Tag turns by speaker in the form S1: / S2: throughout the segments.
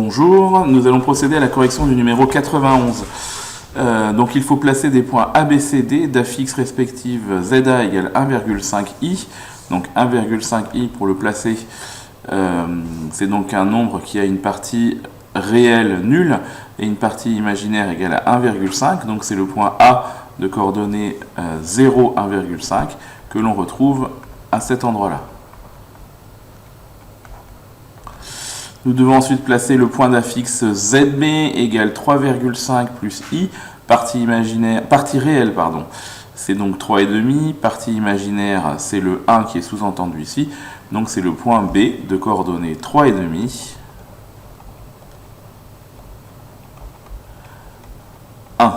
S1: Bonjour, nous allons procéder à la correction du numéro 91. Donc il faut placer des points A, B, C, D d'affixes respectives ZA égale 1,5i. Donc 1,5i pour le placer, c'est donc un nombre qui a une partie réelle nulle et une partie imaginaire égale à 1,5. Donc c'est le point A de coordonnées 0, 1,5 que l'on retrouve à cet endroit-là. Nous devons ensuite placer le point d'affixe ZB égale 3,5 plus I, partie réelle, c'est donc 3,5, partie imaginaire, c'est le 1 qui est sous-entendu ici, donc c'est le point B de coordonnées 3,5, 1.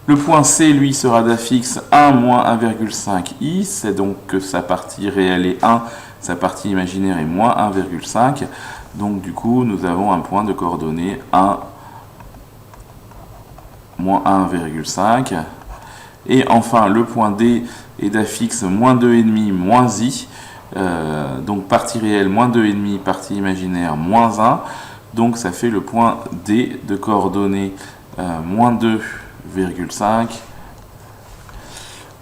S1: Le point C, lui, sera d'affixe 1 moins 1,5i, c'est donc que sa partie réelle est 1, sa partie imaginaire est moins 1,5. Donc du coup, nous avons un point de coordonnées 1, moins 1,5. Et enfin, le point D est d'affixe moins 2,5, moins i. Donc partie réelle, moins 2,5, partie imaginaire, moins 1. Donc ça fait le point D de coordonnées moins 2,5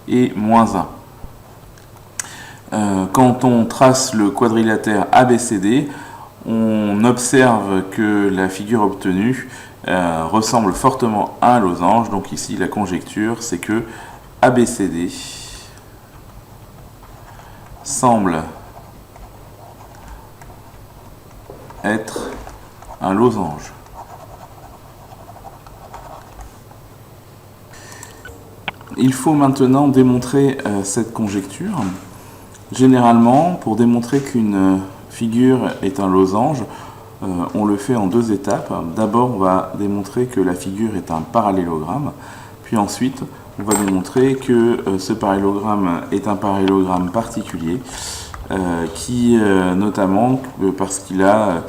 S1: et moins 1. Quand on trace le quadrilatère ABCD, on observe que la figure obtenue ressemble fortement à un losange. Donc ici, la conjecture, c'est que ABCD semble être un losange. Il faut maintenant démontrer cette conjecture. Généralement, pour démontrer qu'une figure est un losange, on le fait en deux étapes. D'abord, on va démontrer que la figure est un parallélogramme, puis ensuite, on va démontrer que ce parallélogramme est un parallélogramme particulier, qui notamment parce qu'il a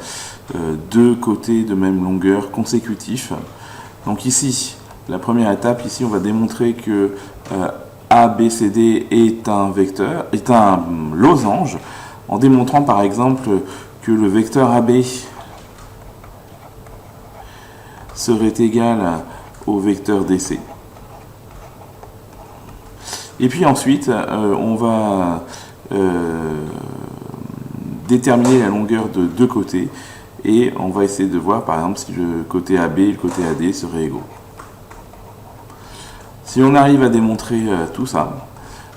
S1: deux côtés de même longueur consécutifs. Donc ici, la première étape, ici, on va démontrer que ABCD est un vecteur, est un losange, en démontrant par exemple que le vecteur AB serait égal au vecteur DC. Et puis ensuite, on va déterminer la longueur de deux côtés et on va essayer de voir par exemple si le côté AB et le côté AD seraient égaux. Si on arrive à démontrer tout ça,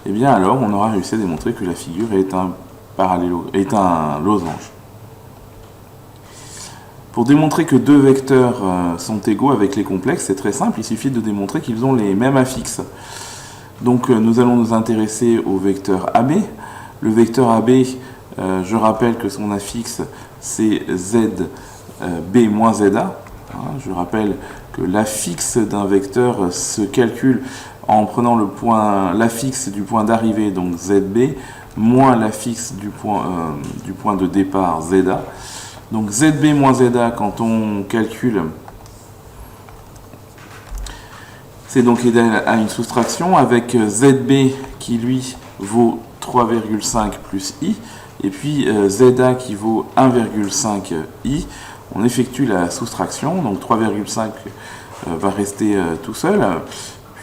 S1: eh bien alors on aura réussi à démontrer que la figure est un losange. Pour démontrer que deux vecteurs sont égaux avec les complexes, c'est très simple, il suffit de démontrer qu'ils ont les mêmes affixes. Donc nous allons nous intéresser au vecteur AB. Le vecteur AB, je rappelle que son affixe c'est ZB moins ZA. Je rappelle que l'affixe d'un vecteur se calcule en prenant l'affixe du point d'arrivée, donc ZB, moins l'affixe du point de départ, ZA. Donc ZB moins ZA, quand on calcule, c'est donc égal à une soustraction avec ZB qui lui vaut 3,5 plus I, et puis ZA qui vaut 1,5 I. On effectue la soustraction, donc 3,5 va rester tout seul,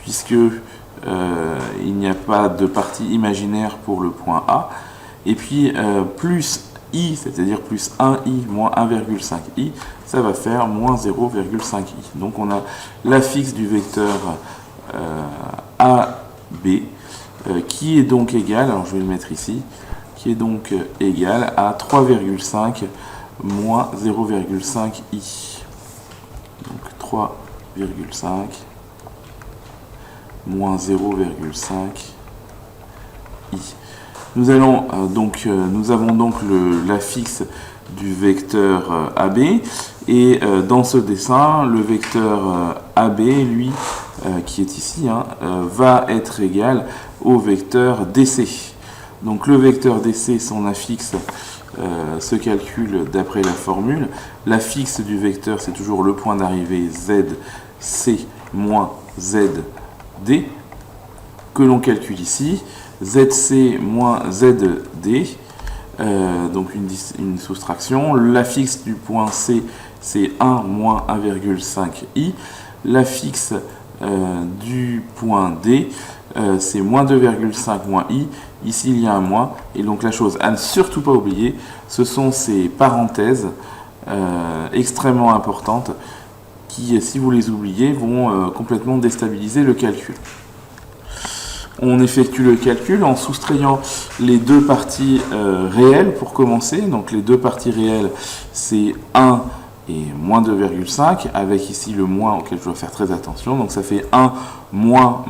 S1: puisque il n'y a pas de partie imaginaire pour le point A. Et puis plus I, c'est-à-dire plus 1i moins 1,5i, ça va faire moins 0,5i. Donc on a l'affixe du vecteur AB qui est donc égal, alors je vais le mettre ici, qui est donc égal à 3,5 moins 0,5i. Donc 3,5 moins 0,5i. Nous avons donc l'affixe du vecteur AB, et dans ce dessin, le vecteur AB, lui, qui est ici, va être égal au vecteur DC. Donc le vecteur DC, son affixe se calcule d'après la formule. L'affixe du vecteur, c'est toujours le point d'arrivée ZC moins ZD, que l'on calcule ici. ZC moins ZD donc une soustraction. La fixe du point C, c'est 1 moins 1,5i. La fixe du point D, c'est moins 2,5 moins i. Ici, il y a un moins. Et donc, la chose à ne surtout pas oublier, ce sont ces parenthèses extrêmement importantes qui, si vous les oubliez, vont complètement déstabiliser le calcul. On effectue le calcul en soustrayant les deux parties réelles pour commencer. Donc, les deux parties réelles, c'est 1 et moins 2,5, avec ici le moins auquel je dois faire très attention. Donc ça fait 1 moins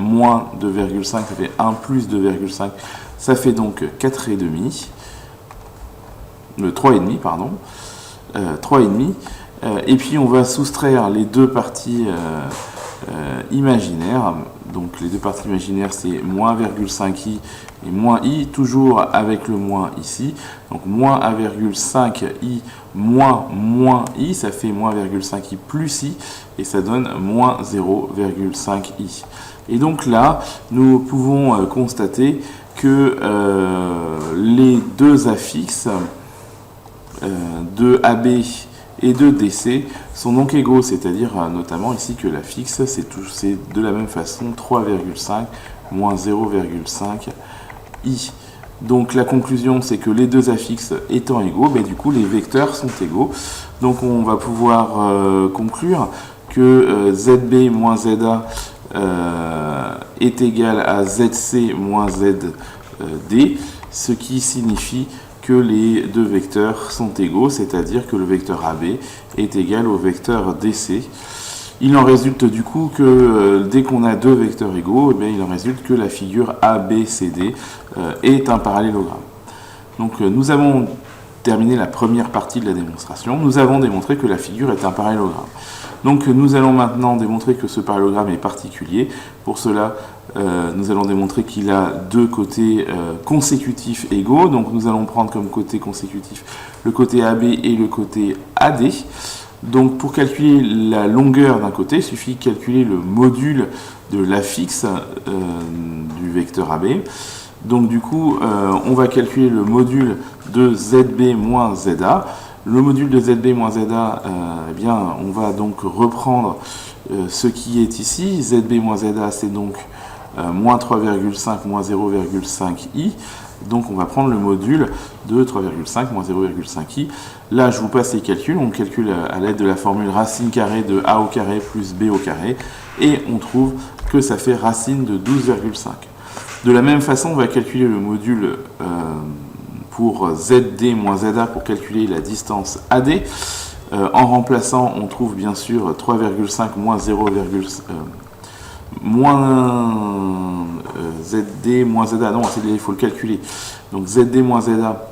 S1: 2,5, ça fait 1 plus 2,5, ça fait donc 4,5, 3,5, pardon, 3,5. Et puis on va soustraire les deux parties imaginaires. Donc les deux parties imaginaires, c'est moins 1,5i et moins i, toujours avec le moins ici. Donc moins 1,5i moins i, ça fait moins 1,5i plus i, et ça donne moins 0,5i. Et donc là, nous pouvons constater que les deux affixes de AB et de DC sont donc égaux, c'est-à-dire notamment ici que l'affixe, c'est de la même façon 3,5 moins 0,5 i. Donc la conclusion, c'est que les deux affixes étant égaux, du coup les vecteurs sont égaux. Donc on va pouvoir conclure que ZB moins ZA est égal à ZC moins ZD, ce qui signifie que les deux vecteurs sont égaux, c'est-à-dire que le vecteur AB est égal au vecteur DC. Il en résulte du coup que dès qu'on a deux vecteurs égaux, il en résulte que la figure ABCD est un parallélogramme. Donc nous avons terminé la première partie de la démonstration. Nous avons démontré que la figure est un parallélogramme. Donc nous allons maintenant démontrer que ce parallélogramme est particulier. Pour cela, nous allons démontrer qu'il a deux côtés consécutifs égaux. Donc nous allons prendre comme côté consécutif le côté AB et le côté AD. Donc pour calculer la longueur d'un côté, il suffit de calculer le module de l'affixe du vecteur AB. Donc du coup, on va calculer le module de ZB moins ZA. Le module de ZB moins ZA, on va donc reprendre ce qui est ici. ZB moins ZA, c'est donc moins 3,5 moins 0,5i. Donc on va prendre le module de 3,5 moins 0,5i. Là, je vous passe les calculs. On calcule à l'aide de la formule racine carrée de a au carré plus b au carré. Et on trouve que ça fait racine de 12,5. De la même façon, on va calculer le module pour ZD moins ZA pour calculer la distance AD. En remplaçant, on trouve bien sûr 3,5 moins 0,5 moins ZD moins ZA. Non, il faut le calculer. Donc ZD moins ZA,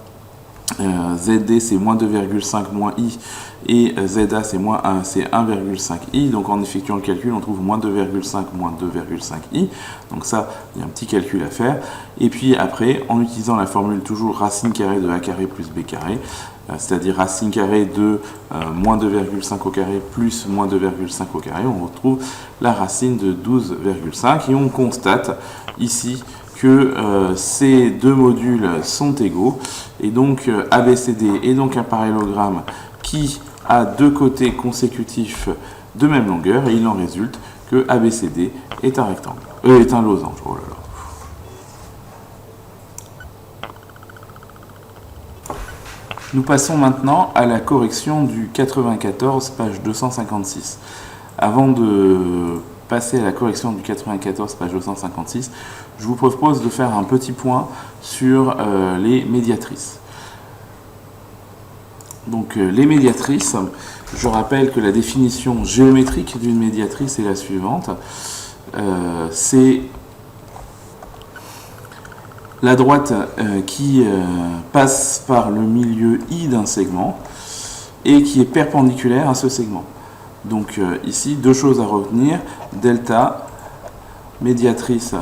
S1: ZD c'est moins 2,5 moins I et ZA c'est 1,5i. Donc en effectuant le calcul, on trouve moins 2,5 moins 2,5i. Donc ça, il y a un petit calcul à faire. Et puis après, en utilisant la formule toujours racine carrée de a carré plus b carré, c'est-à-dire racine carrée de moins 2,5 au carré plus moins 2,5 au carré, on retrouve la racine de 12,5 et on constate ici que ces deux modules sont égaux et donc ABCD est donc un parallélogramme qui a deux côtés consécutifs de même longueur et il en résulte que ABCD est un rectangle, est un losange. Oh là là. Nous passons maintenant à la correction du 94, page 256. Avant de passer à la correction du 94, page 256, je vous propose de faire un petit point sur les médiatrices. Donc les médiatrices, je rappelle que la définition géométrique d'une médiatrice est la suivante. C'est la droite qui passe par le milieu I d'un segment et qui est perpendiculaire à ce segment. Donc ici, deux choses à retenir. Delta, médiatrice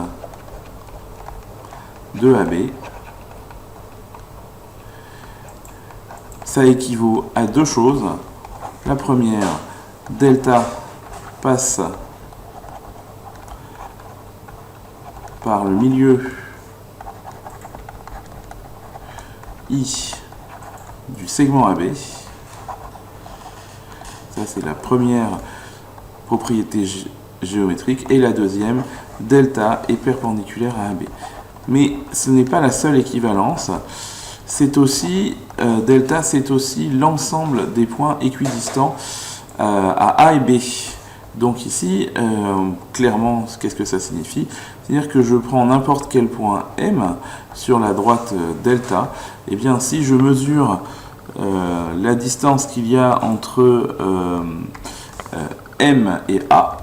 S1: de AB, ça équivaut à deux choses. La première, delta passe par le milieu I du segment AB. Ça, c'est la première propriété géométrique. Et la deuxième, delta est perpendiculaire à AB. Mais ce n'est pas la seule équivalence. C'est aussi, delta, c'est aussi l'ensemble des points équidistants à A et B. Donc ici, clairement, qu'est-ce que ça signifie? C'est-à-dire que je prends n'importe quel point M sur la droite delta. Et bien, si je mesure la distance qu'il y a entre M et A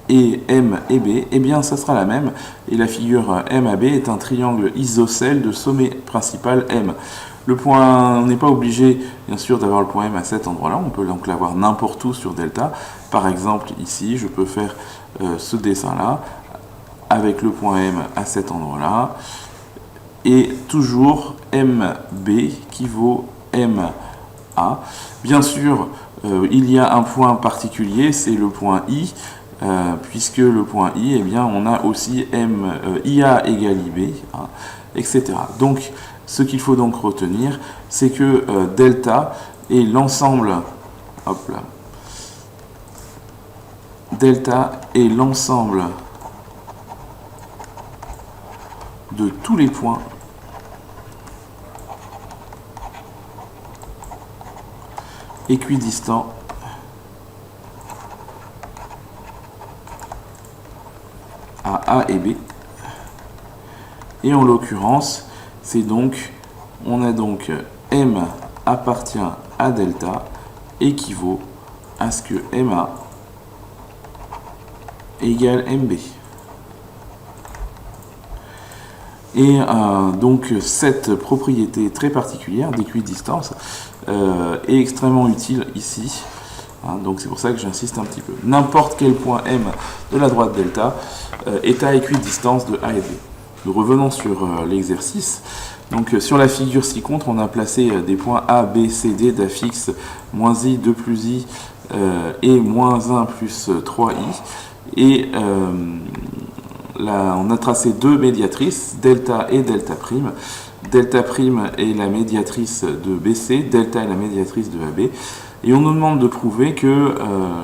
S1: et M et B, eh bien ça sera la même. Et la figure MAB est un triangle isocèle de sommet principal M. Le point, on n'est pas obligé bien sûr d'avoir le point M à cet endroit-là, on peut donc l'avoir n'importe où sur delta. Par exemple ici, je peux faire ce dessin-là avec le point M à cet endroit-là. Et toujours MB qui vaut MA. Bien sûr, il y a un point particulier, c'est le point I, puisque le point I, eh bien, on a aussi IA égale IB, hein, etc. Donc, ce qu'il faut donc retenir, c'est que delta est l'ensemble, hop là, delta est l'ensemble de tous les points équidistants à A et B. Et en l'occurrence, c'est donc, on a donc M appartient à delta équivaut à ce que MA égale MB. Et donc cette propriété très particulière d'équidistance est extrêmement utile ici. Hein, donc c'est pour ça que j'insiste un petit peu. N'importe quel point M de la droite delta est à équidistance de A et B. Nous revenons sur l'exercice. Donc sur la figure ci-contre, on a placé des points A, B, C, D d'affixe moins I, 2 plus I et moins 1 plus 3I. Et là, on a tracé deux médiatrices, delta et delta prime. Delta prime est la médiatrice de BC, delta est la médiatrice de AB. Et on nous demande de prouver que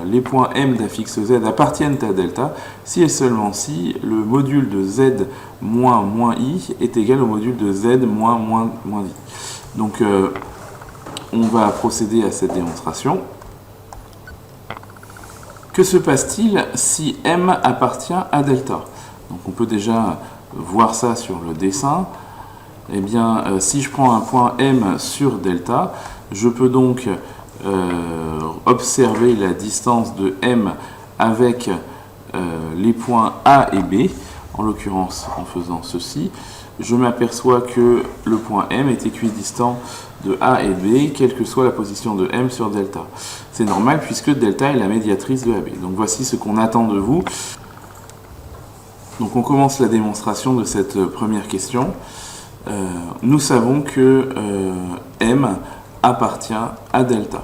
S1: les points M d'affixe Z appartiennent à delta si et seulement si le module de Z moins moins I est égal au module de Z moins moins moins I. Donc on va procéder à cette démonstration. Que se passe-t-il si M appartient à delta? Donc on peut déjà voir ça sur le dessin. Eh bien, si je prends un point M sur delta, je peux donc observer la distance de M avec les points A et B. En l'occurrence, en faisant ceci, je m'aperçois que le point M est équidistant de A et B, quelle que soit la position de M sur delta. C'est normal puisque delta est la médiatrice de AB. Donc voici ce qu'on attend de vous. Donc on commence la démonstration de cette première question. Nous savons que M appartient à delta.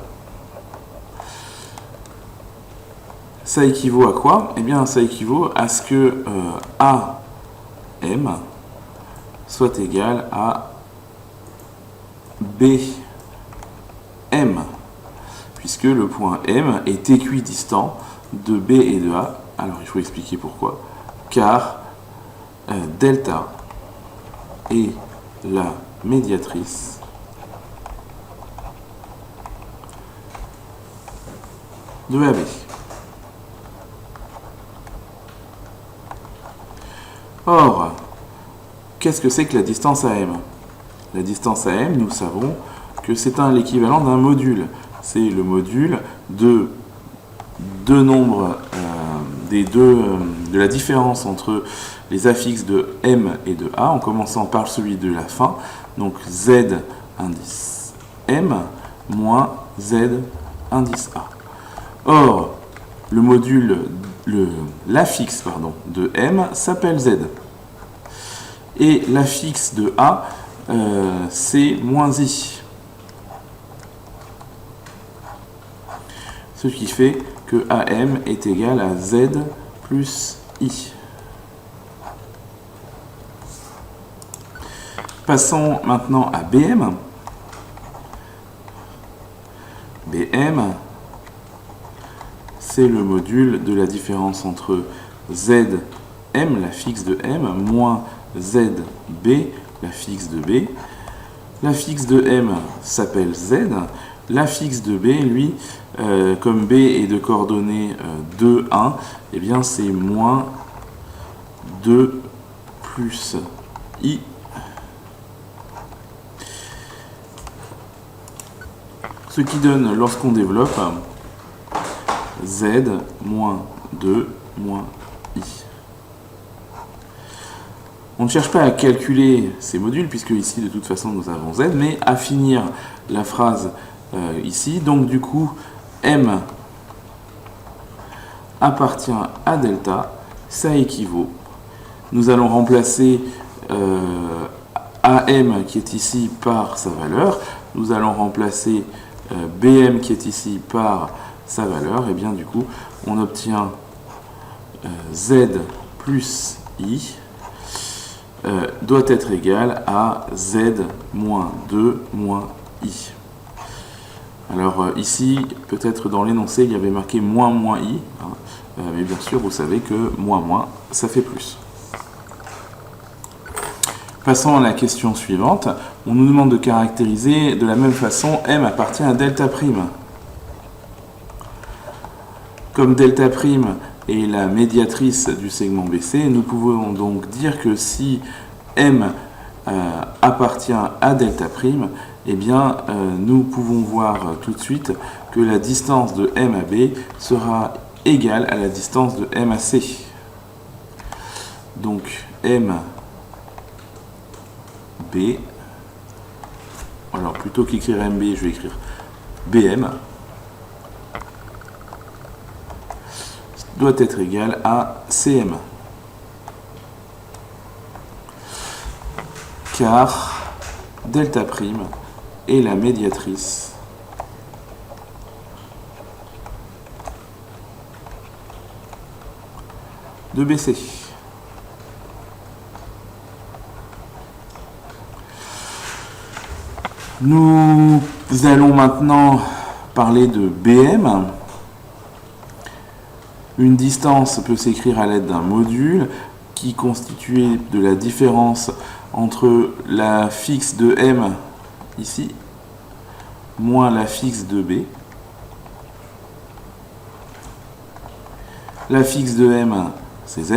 S1: Ça équivaut à quoi? Eh bien, ça équivaut à ce que AM soit égal à BM, puisque le point M est équidistant de B et de A. Alors, il faut expliquer pourquoi. Car delta est la médiatrice de AB. Or, qu'est-ce que c'est que la distance à M? La distance à M, nous savons que c'est l'équivalent d'un module. C'est le module de deux nombres de la différence entre les affixes de M et de A, en commençant par celui de la fin, donc Z indice M moins Z indice A. Or, le module, l'affixe de M s'appelle Z. Et l'affixe de A, c'est moins I. Ce qui fait que AM est égal à Z plus I. Passons maintenant à BM. BM, c'est le module de la différence entre ZM, la fixe de M, moins ZB, la fixe de B. La fixe de M s'appelle Z. La fixe de B, lui, comme B est de coordonnées 2, 1, eh bien c'est moins 2 plus I. Ce qui donne, lorsqu'on développe, Z moins 2 moins I. On ne cherche pas à calculer ces modules, puisque ici, de toute façon, nous avons Z, mais à finir la phrase ici. Donc, du coup, M appartient à delta, ça équivaut. Nous allons remplacer AM, qui est ici, par sa valeur. Nous allons remplacer BM, qui est ici, par sa valeur. Et bien, du coup, on obtient Z plus I doit être égal à Z moins 2 moins I. Alors ici, peut-être dans l'énoncé, il y avait marqué moins moins I, hein, mais bien sûr, vous savez que moins moins, ça fait plus. Passons à la question suivante. On nous demande de caractériser de la même façon M appartient à delta prime. Comme delta prime est la médiatrice du segment BC, nous pouvons donc dire que si M appartient à delta prime, eh bien, nous pouvons voir tout de suite que la distance de M à B sera égale à la distance de M à C. Donc, M B, alors plutôt qu'écrire MB, je vais écrire BM, doit être égal à CM. Car delta prime est la médiatrice de BC. Nous allons maintenant parler de BM. Une distance peut s'écrire à l'aide d'un module qui constitue de la différence entre la fixe de M, ici, moins la fixe de B. La fixe de M, c'est Z,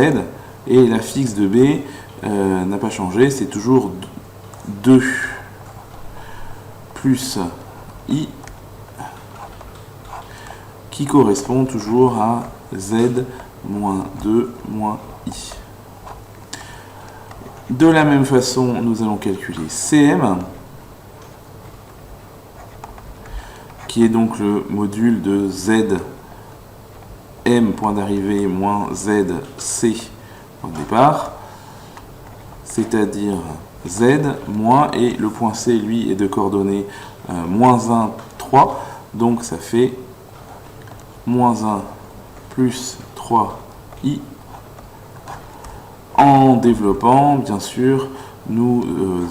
S1: et la fixe de B n'a pas changé, c'est toujours 2 plus I, qui correspond toujours à Z moins 2 moins I. De la même façon, nous allons calculer CM, qui est donc le module de Z, M, point d'arrivée, moins Z, C, point de départ, c'est-à-dire Z, moins, et le point C, lui, est de coordonnées moins 1, 3, donc ça fait moins 1 plus 3i. En développant, bien sûr, nous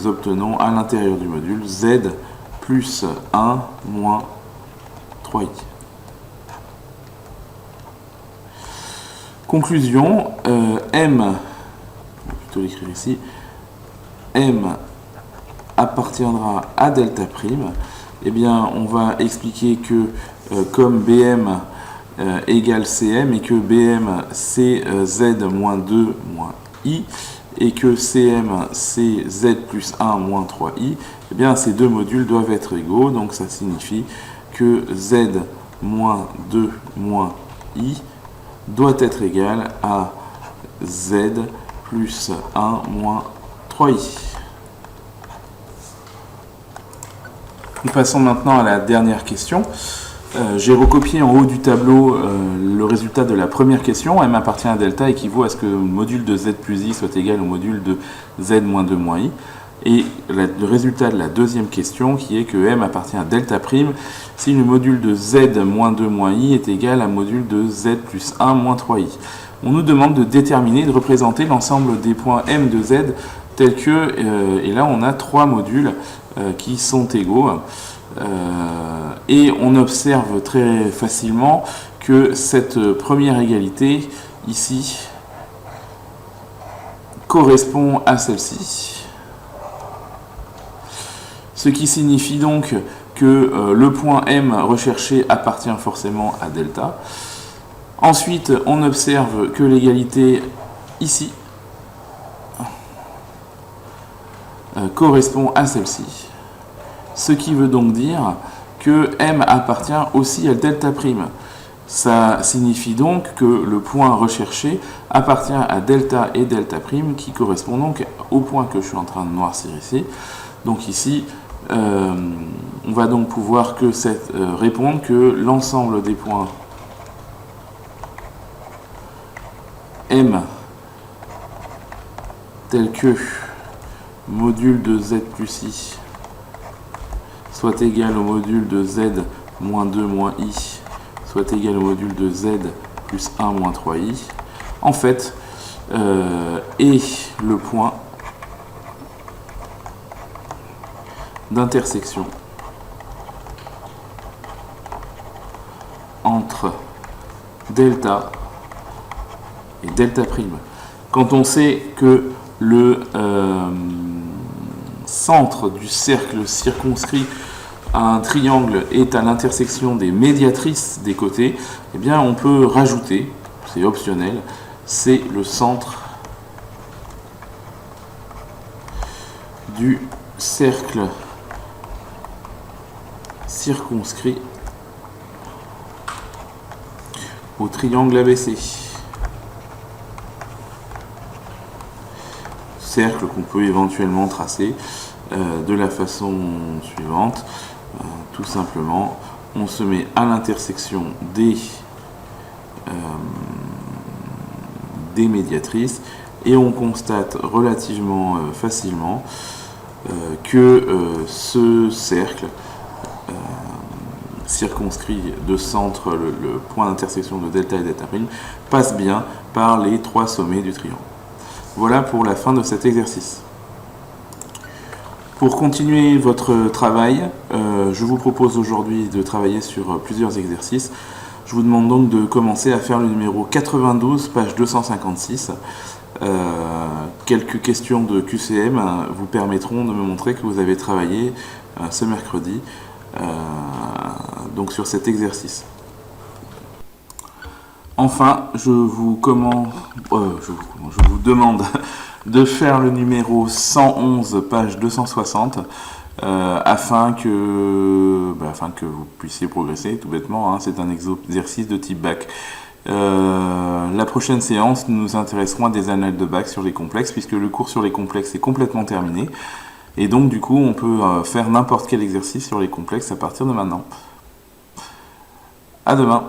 S1: obtenons à l'intérieur du module Z plus 1 moins 3i. Conclusion, M, on va plutôt l'écrire ici, M appartiendra à delta prime. Eh bien, on va expliquer que comme BM égale CM et que BM c'est Z moins 2 moins I et que CM c'est Z plus 1 moins 3I, eh bien ces deux modules doivent être égaux, donc ça signifie que Z moins 2 moins I doit être égal à Z plus 1 moins 3I. Nous passons maintenant à la dernière question. J'ai recopié en haut du tableau le résultat de la première question. M appartient à delta équivaut à ce que le module de Z plus I soit égal au module de Z moins 2 moins I. Et le résultat de la deuxième question qui est que M appartient à delta prime si le module de Z moins 2 moins I est égal à module de Z plus 1 moins 3I. On nous demande de déterminer et de représenter l'ensemble des points M de Z tel que, et là on a 3 modules qui sont égaux, et on observe très facilement que cette première égalité ici correspond à celle-ci, ce qui signifie donc que le point M recherché appartient forcément à delta. Ensuite, on observe que l'égalité ici correspond à celle-ci, ce qui veut donc dire que M appartient aussi à delta prime. Ça signifie donc que le point recherché appartient à delta et delta prime, qui correspond donc au point que je suis en train de noircir ici. Donc ici, on va donc pouvoir répondre que l'ensemble des points M tel que module de Z plus I soit égal au module de Z moins 2 moins I soit égal au module de Z plus 1 moins 3I, en fait, est le point d'intersection entre delta et delta prime. Quand on sait que le centre du cercle circonscrit à un triangle est à l'intersection des médiatrices des côtés, eh bien on peut rajouter, c'est optionnel, c'est le centre du cercle circonscrit au triangle ABC. Cercle qu'on peut éventuellement tracer de la façon suivante. Tout simplement, on se met à l'intersection des médiatrices et on constate relativement facilement que ce cercle circonscrit de centre, le point d'intersection de delta et delta prime, passe bien par les 3 sommets du triangle. Voilà pour la fin de cet exercice. Pour continuer votre travail, je vous propose aujourd'hui de travailler sur plusieurs exercices. Je vous demande donc de commencer à faire le numéro 92, page 256. Quelques questions de QCM vous permettront de me montrer que vous avez travaillé ce mercredi donc sur cet exercice. Enfin, je vous demande de faire le numéro 111, page 260, afin que vous puissiez progresser, tout bêtement. Hein, c'est un exercice de type bac. La prochaine séance, nous nous intéresserons à des annales de bac sur les complexes, puisque le cours sur les complexes est complètement terminé. Et donc, du coup, on peut faire n'importe quel exercice sur les complexes à partir de maintenant. À demain.